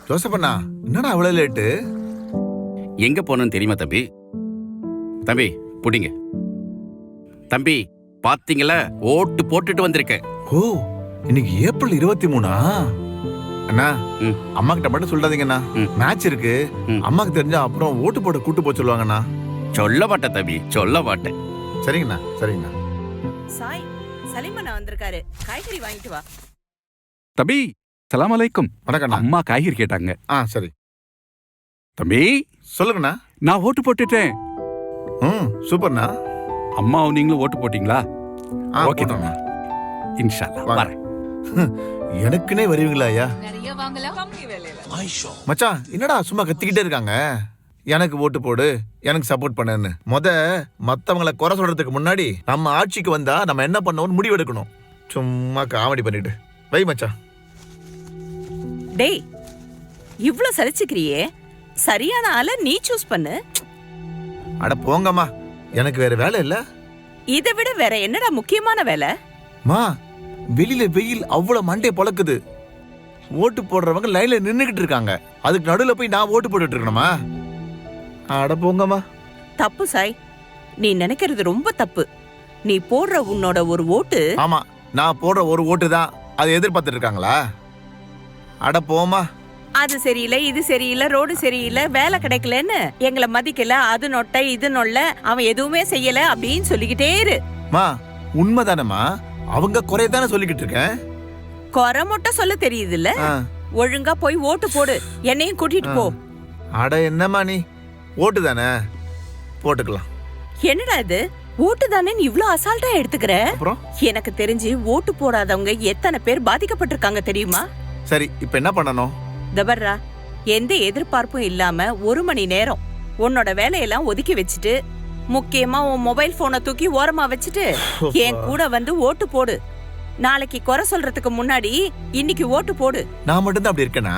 ஜோசப்பண்ணா, என்னடா அவ்வளவு லேட்டு? எங்க போனன்னு தெரியுமா தம்பி? தம்பி புடிங்க. தம்பி பாத்தீங்களா, ஓட்டு போட்டுட்டு வந்திருக்கேன். ஓ, இன்னைக்கு ஏப்ரல் 23. அண்ணா, அம்மா கிட்ட மட்டும் சொல்லாதீங்கண்ணா. மேட்ச் இருக்கு. அம்மாக்கு தெரிஞ்சா அப்புறம் ஓட்டு போட கூட்டு போக சொல்லுவாங்கண்ணா. சொல்ல மாட்டேன் தம்பி, சொல்ல மாட்டேன். சரிங்கண்ணா, சரிங்கண்ணா. சாய், சலீமண்ணா வந்திருக்காரு, காய்கறி வாங்கிட்டு வா. தம்பி சலாம் அலைக்கும். வணக்கண்ணா. அம்மா காய்கறி கேட்டாங்க. சரி. தம்பி சொல்லுங்கண்ணா. நான் ஓட்டு போட்டுட்டேன். சூப்பர்ண்ணா. அம்மாவும் நீங்களும் ஓட்டு போட்டீங்களா? ஓகே போட்டோண்ணா. இன்ஷா அல்லாஹ் வரேன். எனக்குனே வருவீங்களா ஐயா? நிறைய வாங்கலாம், கம்மி விலையில. மச்சான், என்னடா சும்மா கத்திக்கிட்டே இருக்காங்க? எனக்கு ஓட்டு போடு, எனக்கு சப்போர்ட் பண்ணுன்னு. மத்தவங்களை குறை சொல்றதுக்கு முன்னாடி நம்ம ஆட்சிக்கு வந்தா நம்ம என்ன பண்ணோம்னு முடிவெடுக்கணும். சும்மா காமெடி பண்ணிட்டு வை மச்சான். டேய், இவ்ளோ சலிச்சுக்கிறியே, சரியான ஆளை நீ சூஸ் பண்ணு. அட போங்கம்மா, எனக்கு வேற வேலை இல்ல. இதை விட வேற என்னடா முக்கியமான வேலை? மா, வெளியில வெயில் அவ்வளவு மண்டைய பொளக்குது. ஓட்டு போடுறவங்க லைன்ல நின்னுகிட்டு இருக்காங்க. அதுக்கு நடுவுல போய் நான் ஓட்டு போட்டுட்டு இருக்கணுமா? அட போங்கம்மா. தப்பு சாய், நீ நினைக்கிறது ரொம்ப தப்பு. நீ போடுற உன்னோட ஒரு ஓட்டு. ஆமா, நான் போடுற ஒரு ஓட்டு தான் அதை எதிர்பார்த்துட்டு இருக்காங்களா? அட போமா. அது சரியில்லை, இது சரியில்லை, ரோடு சரியில்லை, வேலை கிடைக்கலன்னு எங்களை மதிக்கல, அது நொட்ட இது நொல்ல, அவன் எதுவுமே செய்யல அப்படின்னு சொல்லிக்கிட்டே இரு. மா, உண்மைதானம்மா. அவங்க குறையதானே சொல்லிக்கிட்டு இருக்கேன். குறை மட்டும் சொல்ல தெரியுது இல்ல? ஒழுங்கா போய் ஓட்டு போடு, என்னையும் கூட்டிட்டு போ. அட என்னம்மா நீ, ஓட்டு தானே போட்டுக்கலாம். என்னடா இது, ஓட்டு தானே இவ்ளோ அசால்ட்டா எடுத்துக்கிற? அப்புறம் எனக்கு தெரிஞ்சு ஓட்டு போடாதவங்க எத்தனை பேர் பாதிக்கப்பட்டிருக்காங்க தெரியுமா? சரி, இப்ப என்ன பண்ணணும்? தபர்ரா, எந்த எதிர்பார்ப்பும் இல்லாம 1 மணி நேரம் உன்னோட வேலையெல்லாம் ஒதுக்கி வச்சுட்டு, முக்கியமா உன் மொபைல் போனை தூக்கி ஓரமா வச்சுட்டு என் கூட வந்து ஓட்டு போடு. நாளைக்கு குறை சொல்றதுக்கு முன்னாடி இன்னைக்கு ஓட்டு போடு. நான் மட்டும் தான் அப்படி இருக்கேனா?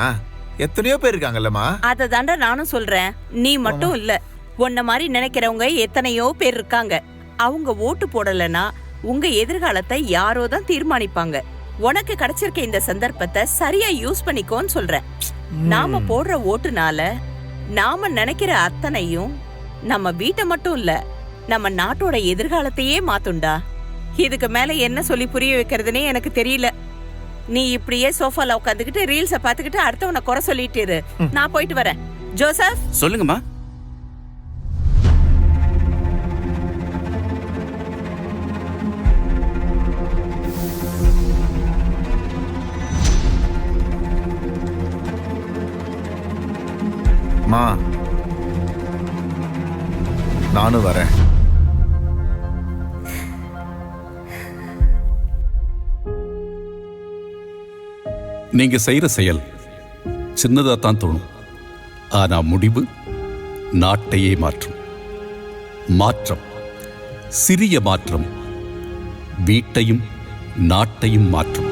எத்தனையோ பேர் இருக்காங்கல்லம்மா. அத தாண்டா நானும் சொல்றேன், நீ மட்டும் இல்ல. உன்ன மாதிரி நினைக்கிறவங்க எத்தனையோ பேர் இருக்காங்க. அவங்க ஓட்டு போடலனா உங்க எதிர்காலத்தை யாரோ தான் தீர்மானிப்பாங்க. உனக்கு கிடைச்சிருக்க இந்த சந்தர்ப்பத்தை சரியா யூஸ் பண்ணிக்கோன்னு சொல்றேன். நாம போடுற ஓட்டுனால நாம நினைக்கிற அத்தனையும் நம்ம வீட்டை மட்டும் இல்ல, நம்ம நாட்டோட எதிர்காலத்தையே மாத்துண்டா. இதுக்கு மேல என்ன சொல்லி புரிய வைக்கிறதுனே எனக்கு தெரியல. நீ இப்படியே சோஃபால உட்காந்துக்கிட்டு ரீல்ஸ பாத்துக்கிட்டு அடுத்தவனை குறை சொல்லிட்டு இரு. நான் போயிட்டு வரேன். ஜோசப், சொல்லுங்கம்மா. மா, நானும் வரேன். நீங்க செய்யற செயல் சின்னதா தான் தோணும், ஆனா முடிவு நாட்டையே மாற்றும். மாற்றம், சிறிய மாற்றம் வீட்டையும் நாட்டையும் மாற்றும்.